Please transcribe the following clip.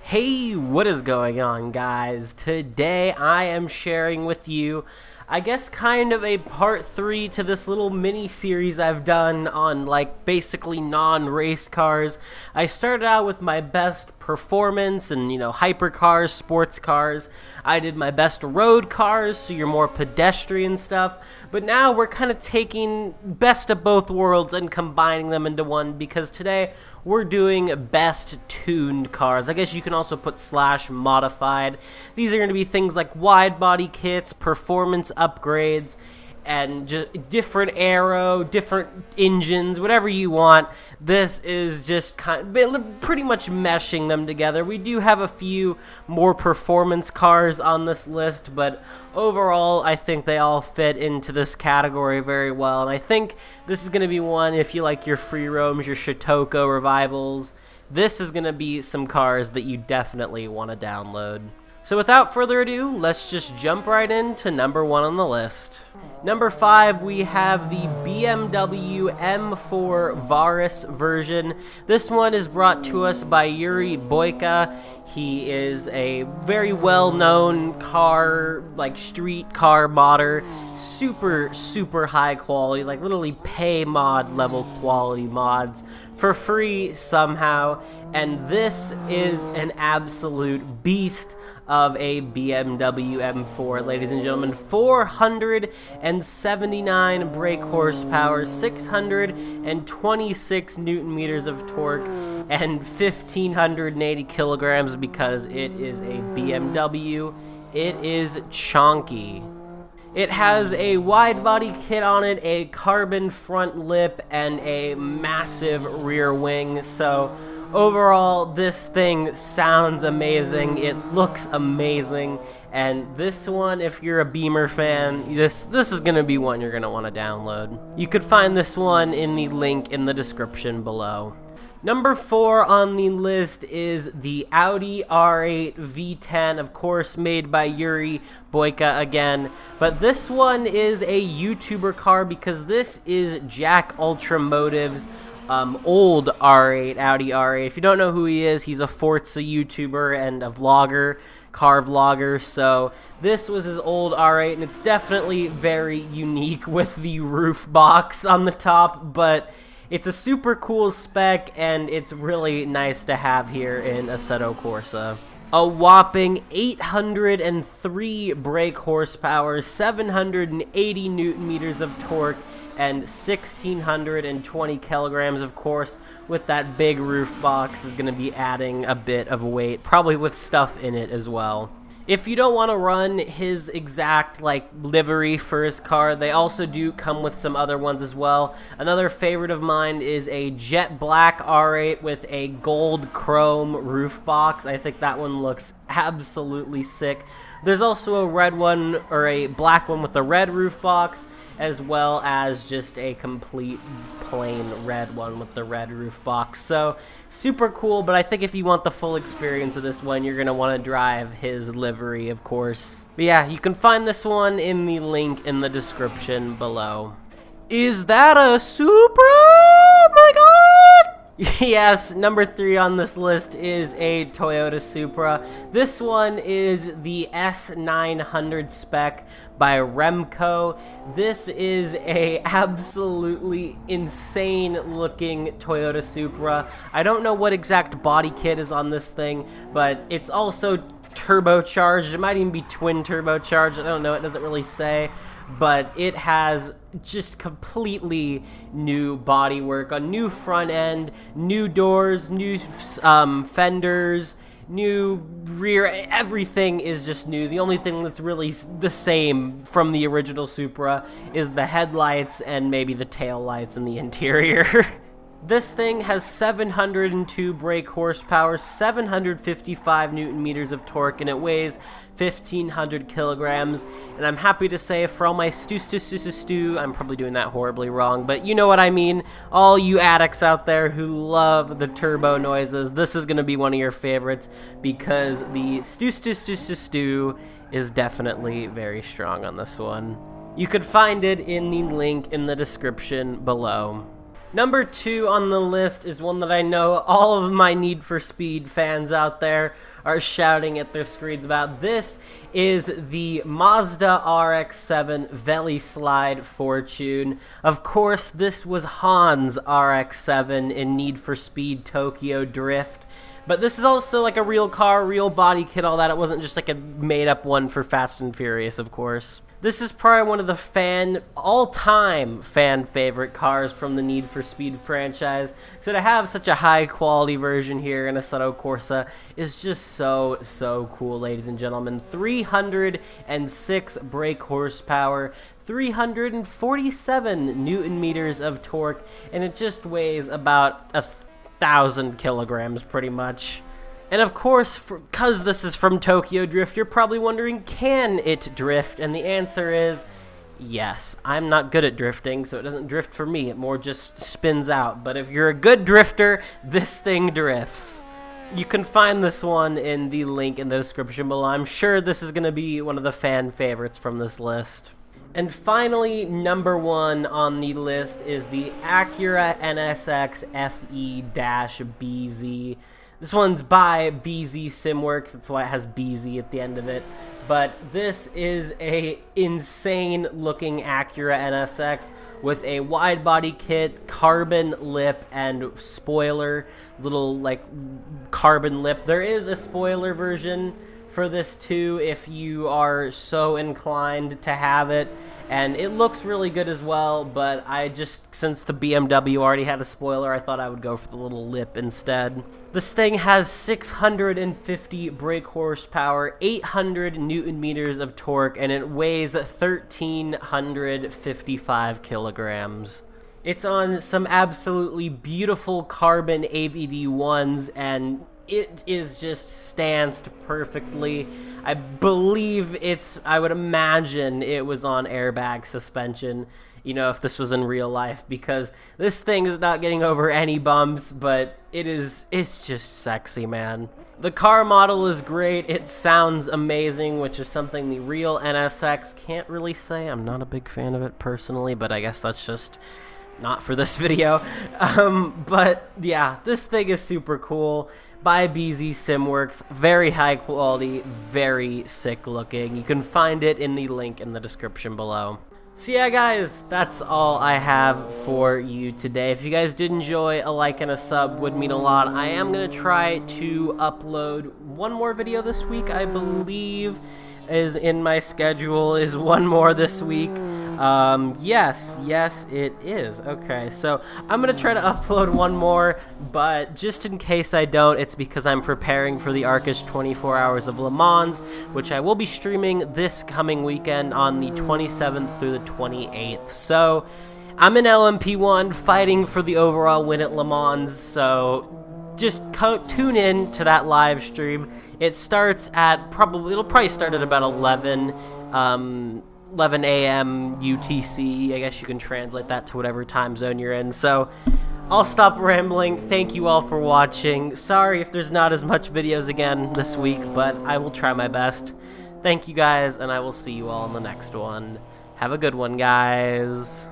Hey, what is going on, guys? Today I am sharing with you, I guess, kind of a part 3 to this little mini series I've done on, like, basically non-race cars. I started out with my best performance and, hypercars, sports cars. I did my best road cars, so your more pedestrian stuff. But now we're kind of taking best of both worlds and combining them into one, because today we're doing best tuned cars. I guess you can also put / modified. These are going to be things like wide body kits, performance upgrades, and just different aero, different engines, whatever you want. This is just pretty much meshing them together. We do have a few more performance cars on this list, but overall I think they all fit into this category very well, and I think this is going to be one, if you like your free roams, your Shotoko revivals, this is going to be some cars that you definitely want to download. So without further ado, let's just jump right into number 1 on the list. Number 5, we have the BMW M4 Varus version. This one is brought to us by Yuri Boyka. He is a very well-known car, like street car modder. Super high quality, like literally pay mod level quality mods for free somehow. And this is an absolute beast of a BMW M4, ladies and gentlemen. 479 brake horsepower, 626 newton meters of torque, and 1,580 kilograms because it is a BMW. It is chonky. It has a wide body kit on it, a carbon front lip, and a massive rear wing. So overall, this thing sounds amazing, it looks amazing, and this one, if you're a Beamer fan, this is going to be one you're going to want to download. You could find this one in the link in the description below. Number 4 on the list is the Audi R8 V10, of course made by Yuri Boyka again, but this one is a YouTuber car because this is JackUltraMotive's old R8, Audi R8. If you don't know who he is, he's a Forza YouTuber and a vlogger, car vlogger. So this was his old R8, and it's definitely very unique with the roof box on the top, but it's a super cool spec, and it's really nice to have here in Assetto Corsa. A whopping 803 brake horsepower, 780 newton meters of torque, and 1,620 kilograms, of course, with that big roof box is going to be adding a bit of weight, probably with stuff in it as well. If you don't want to run his exact, livery for his car, they also do come with some other ones as well. Another favorite of mine is a jet black R8 with a gold chrome roof box. I think that one looks absolutely sick. There's also a red one, or a black one with a red roof box, as well as just a complete plain red one with the red roof box. So super cool, but I think if you want the full experience of this one, you're going to want to drive his livery, of course. But yeah, you can find this one in the link in the description below. Is that a Supra? Oh my god! Yes, number 3 on this list is a Toyota Supra. This one is the S900 spec by Remco. This is a absolutely insane looking Toyota Supra. I don't know what exact body kit is on this thing, but it's also turbocharged. It might even be twin turbocharged. I don't know, it doesn't really say. But it has just completely new bodywork, a new front end, new doors, new fenders, new rear. Everything is just new. The only thing that's really the same from the original Supra is the headlights and maybe the tail lights in the interior. This thing has 702 brake horsepower, 755 newton meters of torque, and it weighs 1,500 kilograms. And I'm happy to say, for all my stew, I'm probably doing that horribly wrong, but you know what I mean. All you addicts out there who love the turbo noises, this is going to be one of your favorites, because the stew is definitely very strong on this one. You could find it in the link in the description below. Number 2 on the list is one that I know all of my Need for Speed fans out there are shouting at their screens about. This is the Mazda RX7 Veilside Fortune. Of course, this was Han's RX7 in Need for Speed Tokyo Drift. But this is also like a real car, real body kit, all that. It wasn't just like a made-up one for Fast and Furious, of course. This is probably one of the all-time fan favorite cars from the Need for Speed franchise. So to have such a high-quality version here in Assetto Corsa is just so cool, ladies and gentlemen. 306 brake horsepower, 347 Newton meters of torque, and it just weighs about 1,000 kilograms, pretty much. And of course, because this is from Tokyo Drift, you're probably wondering, can it drift? And the answer is yes. I'm not good at drifting, so it doesn't drift for me. It more just spins out. But if you're a good drifter, this thing drifts. You can find this one in the link in the description below. I'm sure this is going to be one of the fan favorites from this list. And finally, number 1 on the list is the Acura NSX FE-BZ. This one's by BZ Simworks, that's why it has BZ at the end of it. But this is a insane looking Acura NSX with a wide body kit, carbon lip, and spoiler, little like carbon lip. There is a spoiler version for this too if you are so inclined to have it, and it looks really good as well, but since the BMW already had a spoiler, I thought I would go for the little lip instead. This thing has 650 brake horsepower, 800 Newton meters of torque, and it weighs 1,355 kilograms. It's on some absolutely beautiful carbon ABD1s, and it is just stanced perfectly. I would imagine it was on airbag suspension, you know, if this was in real life, because this thing is not getting over any bumps, but it's just sexy, man. The car model is great. It sounds amazing, which is something the real NSX can't really say. I'm not a big fan of it personally, but I guess that's just not for this video. But yeah, this thing is super cool. By BZ Simworks, very high quality, very sick looking. You can find it in the link in the description below. So yeah, guys, that's all I have for you today. If you guys did enjoy, a like and a sub would mean a lot. I am going to try to upload one more video this week, I believe is in my schedule, is one more this week. Yes, it is. Okay, so I'm gonna try to upload one more, but just in case I don't, it's because I'm preparing for the Arkish 24 Hours of Le Mans, which I will be streaming this coming weekend on the 27th through the 28th. So I'm in LMP1 fighting for the overall win at Le Mans, so just tune in to that live stream. It starts at it'll probably start at about 11 a.m. UTC. I guess you can translate that to whatever time zone you're in. So I'll stop rambling. Thank you all for watching. Sorry if there's not as much videos again this week, but I will try my best. Thank you guys, and I will see you all in the next one. Have a good one, guys.